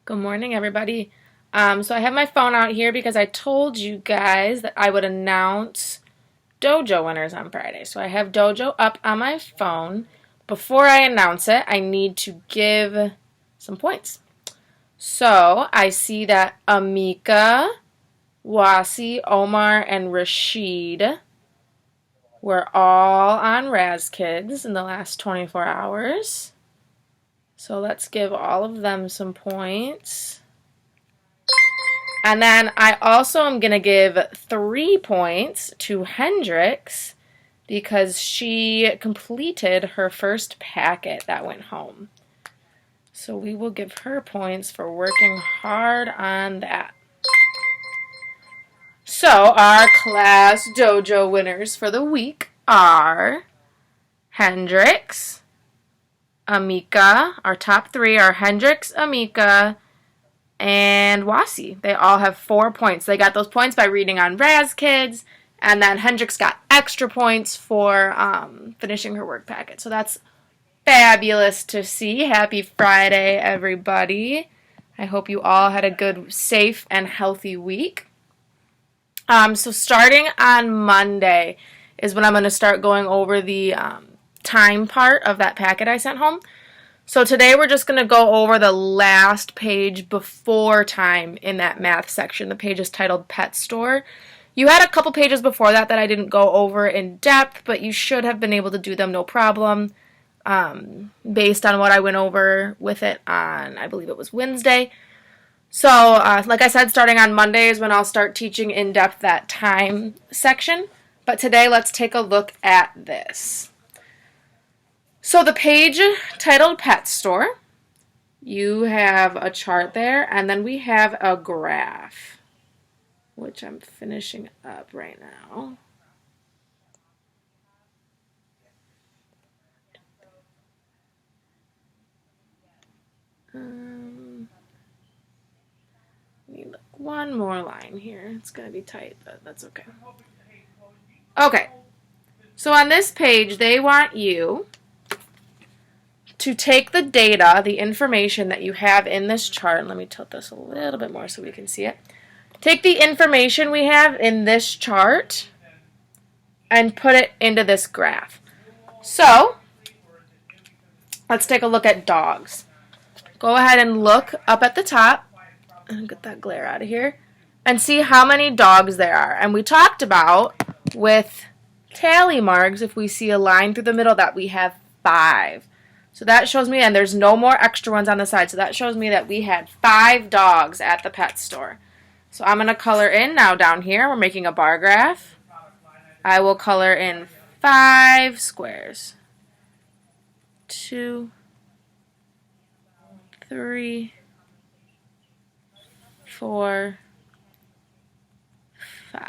Good morning, everybody. So I have my phone out here because I told you guys that I would announce dojo winners on Friday. So I have dojo up on my phone. Before I announce it, I need to give some points. So I see that Amika, Wasi, Omar, and Rashid were all on Raz Kids in the last 24 hours. So let's give all of them some points. And then I also am going to give 3 points to Hendrix because she completed her first packet that went home. So we will give her points for working hard on that. So our class dojo winners for the week are Hendrix, Amika. Our top 3 are Hendrix, Amika, and Wasi. They all have 4 points. They got those points by reading on Raz Kids, and then Hendrix got extra points for finishing her work packet. So that's fabulous to see. Happy Friday, everybody. I hope you all had a good, safe, and healthy week. So starting on Monday is when I'm going to start going over the time part of that packet I sent home. So today we're just going to go over the last page before time in that math section. The page is titled Pet Store. You had a couple pages before that I didn't go over in depth, but you should have been able to do them no problem based on what I went over with it on, I believe it was Wednesday. So like I said, starting on Monday is when I'll start teaching in depth that time section. But today let's take a look at this. So the page titled Pet Store, you have a chart there, and then we have a graph, which I'm finishing up right now. Need like one more line here. It's going to be tight, but that's okay. Okay, so on this page, they want you to take the data, the information that you have in this chart. Let me tilt this a little bit more so we can see it. Take the information we have in this chart and put it into this graph. So, let's take a look at dogs. Go ahead and look up at the top, and get that glare out of here, and see how many dogs there are. And we talked about with tally marks, if we see a line through the middle, that we have 5. So that shows me, and there's no more extra ones on the side, so that shows me that we had 5 dogs at the pet store. So I'm going to color in now down here. We're making a bar graph. I will color in 5 squares. 2, 3, 4, 5.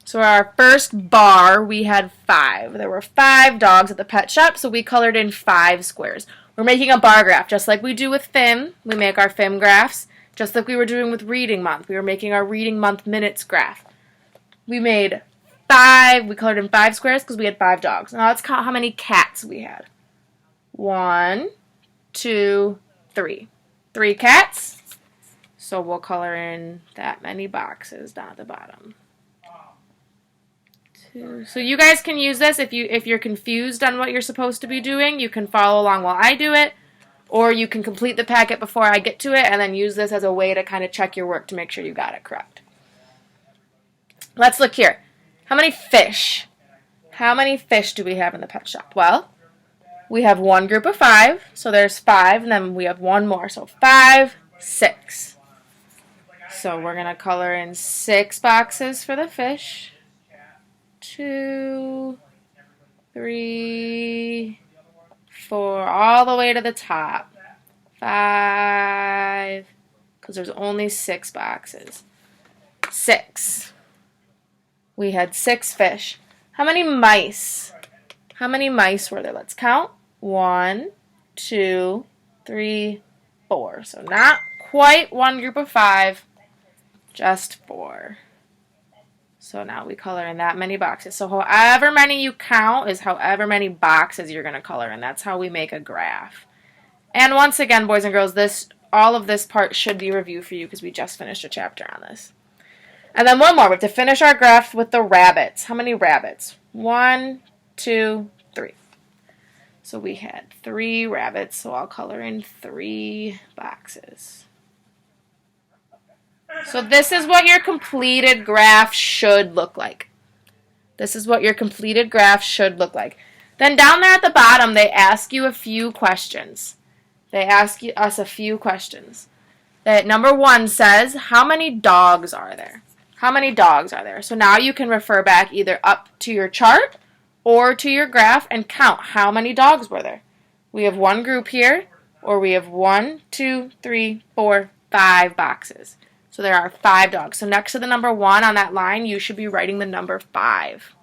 So our first bar, we had 5. There were 5 dogs at the pet shop, so we colored in 5 squares. We're making a bar graph, just like we do with FIM. We make our FIM graphs, just like we were doing with Reading Month. We were making our Reading Month minutes graph. We made 5, we colored in 5 squares because we had 5 dogs. Now let's count how many cats we had. 1, 2, 3. 3 cats. So we'll color in that many boxes down at the bottom. So you guys can use this if you're confused on what you're supposed to be doing. You can follow along while I do it, or you can complete the packet before I get to it and then use this as a way to kind of check your work to make sure you got it correct. Let's look here. How many fish? How many fish do we have in the pet shop? Well, we have one group of 5, so there's 5, and then we have one more, so 5, 6. So we're going to color in 6 boxes for the fish. 2, 3, 4, all the way to the top. 5, because there's only 6 boxes. 6. We had 6 fish. How many mice? How many mice were there? Let's count. 1, 2, 3, 4. So not quite one group of 5, just 4. So now we color in that many boxes. So however many you count is however many boxes you're going to color in. That's how we make a graph. And once again, boys and girls, all of this part should be review for you because we just finished a chapter on this. And then one more. We have to finish our graph with the rabbits. How many rabbits? 1, 2, 3. So we had 3 rabbits, so I'll color in 3 boxes. So this is what your completed graph should look like. This is what your completed graph should look like. Then down there at the bottom, they ask you a few questions. They ask us a few questions. That number 1 says, how many dogs are there? How many dogs are there? So now you can refer back either up to your chart or to your graph and count how many dogs were there. We have one group here, or we have 1, 2, 3, 4, 5 boxes. So there are 5 dogs. So next to the number 1 on that line, you should be writing the number 5.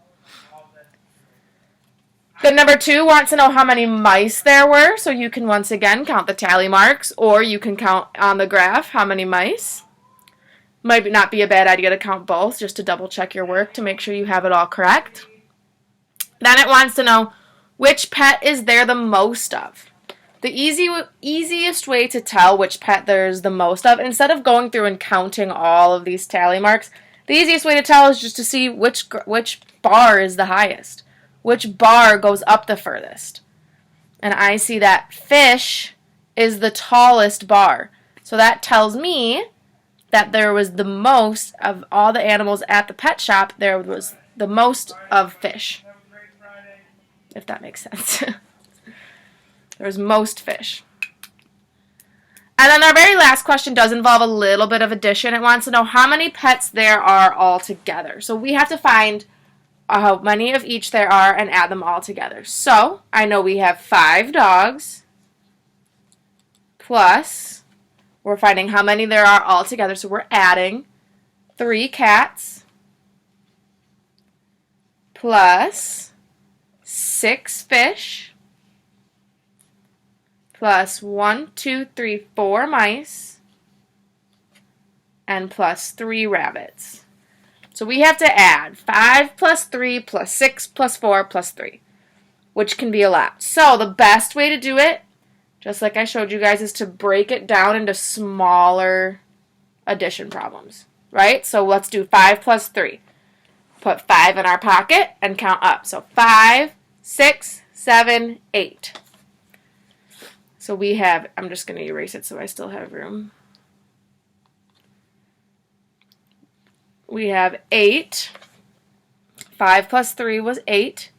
Then number 2 wants to know how many mice there were. So you can once again count the tally marks, or you can count on the graph how many mice. Might not be a bad idea to count both just to double check your work to make sure you have it all correct. Then it wants to know which pet is there the most of. The easiest way to tell which pet there's the most of, instead of going through and counting all of these tally marks, the easiest way to tell is just to see which bar is the highest. Which bar goes up the furthest. And I see that fish is the tallest bar. So that tells me that there was the most of all the animals at the pet shop, there was the most of fish. If that makes sense. There was most fish. And then our very last question does involve a little bit of addition. It wants to know how many pets there are all together. So we have to find how many of each there are and add them all together. So I know we have 5 dogs plus, we're finding how many there are all together. So we're adding 3 cats plus 6 fish plus 1, 2, 3, 4 mice and plus 3 rabbits. So we have to add 5 plus 3 plus 6 plus 4 plus 3, which can be a lot. So the best way to do it, just like I showed you guys, is to break it down into smaller addition problems, right? So let's do 5 plus 3. Put 5 in our pocket and count up. So 5, 6, 7, 8. So we have, I'm just going to erase it so I still have room. We have 8. 5 plus 3 was 8.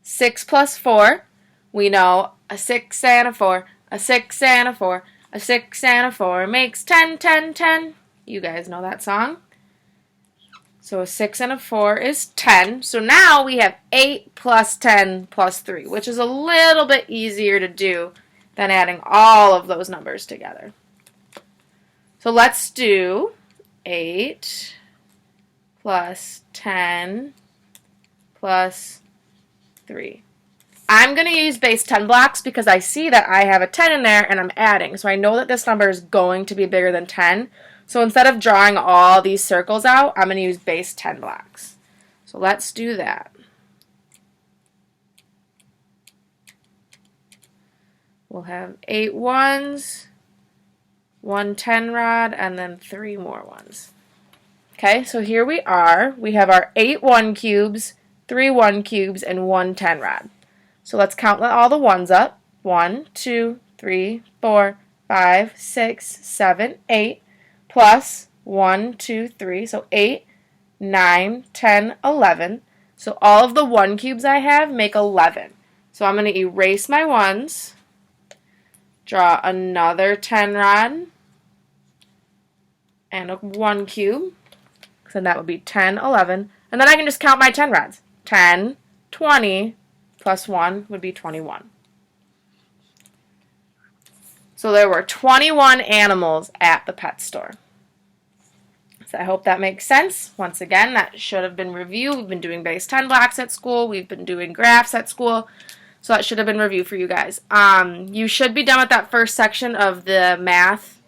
6 plus 4, we know a 6 and a 4, a 6 and a 4, a 6 and a 4 makes 10, 10, 10. You guys know that song. So a 6 and a 4 is 10. So now we have 8 plus 10 plus 3, which is a little bit easier to do than adding all of those numbers together. So let's do 8 plus 10 plus 3. I'm going to use base 10 blocks because I see that I have a 10 in there and I'm adding. So I know that this number is going to be bigger than 10. So instead of drawing all these circles out, I'm going to use base 10 blocks. So let's do that. We'll have 8 ones, 1 10 rod, and then 3 more ones. Okay, so here we are. We have our 8 1 cubes, 3 1 cubes, and 1 10 rod. So let's count all the ones up. 1, 2, 3, 4, 5, 6, 7, 8, plus 1, 2, 3. So 8, 9, 10, 11. So all of the 1 cubes I have make 11. So I'm going to erase my ones, draw another 10 rod, and a 1 cube. So that would be 10, 11. And then I can just count my 10 rods. 10, 20, plus 1 would be 21. So there were 21 animals at the pet store. So I hope that makes sense. Once again, that should have been review. We've been doing base 10 blocks at school. We've been doing graphs at school. So that should have been review for you guys. You should be done with that first section of the math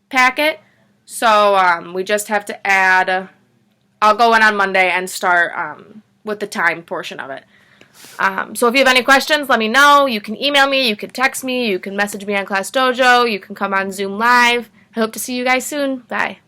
packet. So we just have to add, I'll go in on Monday and start with the time portion of it. So if you have any questions, let me know. You can email me, you can text me, you can message me on Class Dojo, you can come on Zoom Live. I hope to see you guys soon. Bye.